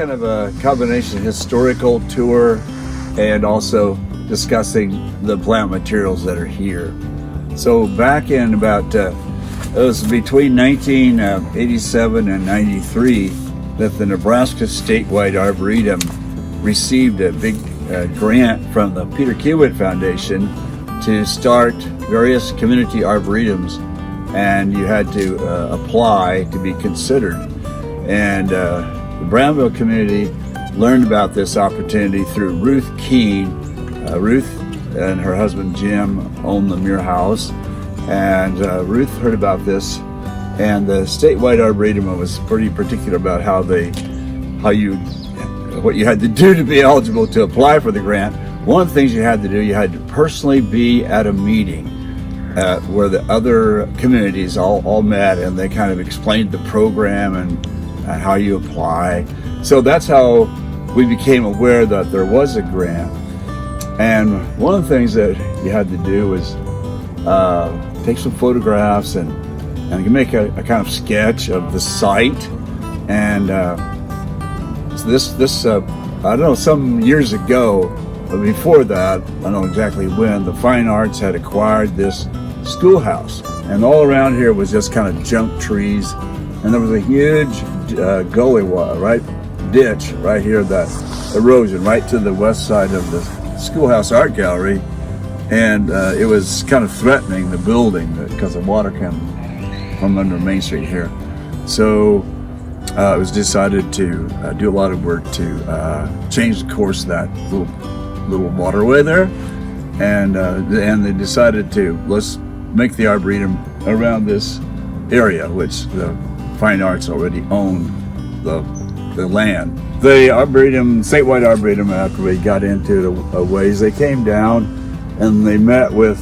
kind of a combination historical tour and also discussing the plant materials that are here. So back in about, it was between 1987 and 93 that the Nebraska Statewide Arboretum received a big grant from the Peter Kiewit Foundation to start various community arboretums, and you had to apply to be considered. And the Brownville community learned about this opportunity through Ruth Keene. Ruth and her husband Jim owned the Muir House, and Ruth heard about this, and the statewide arboretum was pretty particular about what you had to do to be eligible to apply for the grant. One of the things you had to do, you had to personally be at a meeting where the other communities all met, and they kind of explained the program and how you apply. So that's how we became aware that there was a grant. And one of the things that you had to do was take some photographs and make a kind of sketch of the site. And so this I don't know, some years ago, but before that, I don't know exactly when, the Fine Arts had acquired this schoolhouse. And all around here was just kind of junk trees. And there was a huge ditch right here, that erosion right to the west side of the Schoolhouse Art Gallery, and it was kind of threatening the building because the water came from under Main Street here. So it was decided to do a lot of work to change the course of that little waterway there, and they decided to let's make the arboretum around this area, which the Fine Arts already owned the land. The Arboretum, statewide Arboretum, after we got into it a ways, they came down and they met with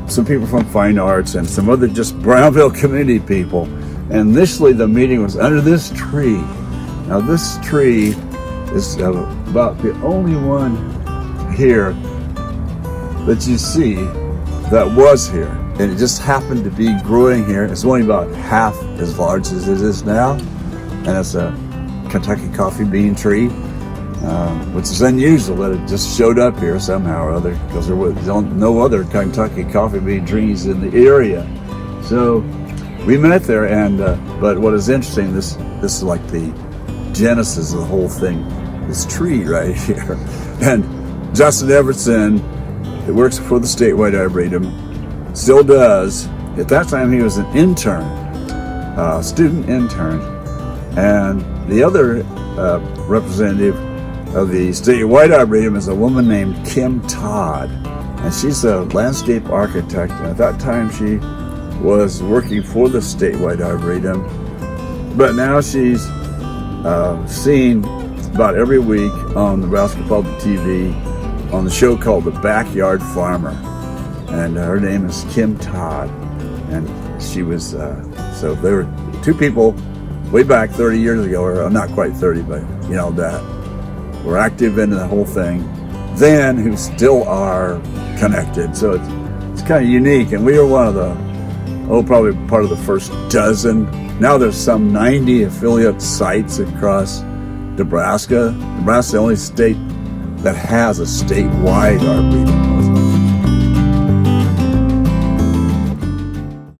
some people from Fine Arts and some other just Brownville community people. And initially the meeting was under this tree. Now this tree is about the only one here that you see that was here. And it just happened to be growing here. It's only about half as large as it is now. And it's a Kentucky coffee bean tree, which is unusual that it just showed up here somehow or other, because there was no other Kentucky coffee bean trees in the area. So we met there, and but what is interesting, this is like the genesis of the whole thing, this tree right here. And Justin Everson, who works for the statewide arboretum, still does. At that time he was an intern, student intern, and the other representative of the statewide arboretum is a woman named Kim Todd, and she's a landscape architect. And at that time she was working for the statewide arboretum, but now she's seen about every week on Nebraska Public TV on the show called The Backyard Farmer, and her name is Kim Todd. And she was so there were two people way back 30 years ago, or not quite 30, but that were active in the whole thing then, who still are connected. So it's kind of unique, and we were one of the probably part of the first dozen. Now there's some 90 affiliate sites across Nebraska. Nebraska's the only state that has a statewide arboretum.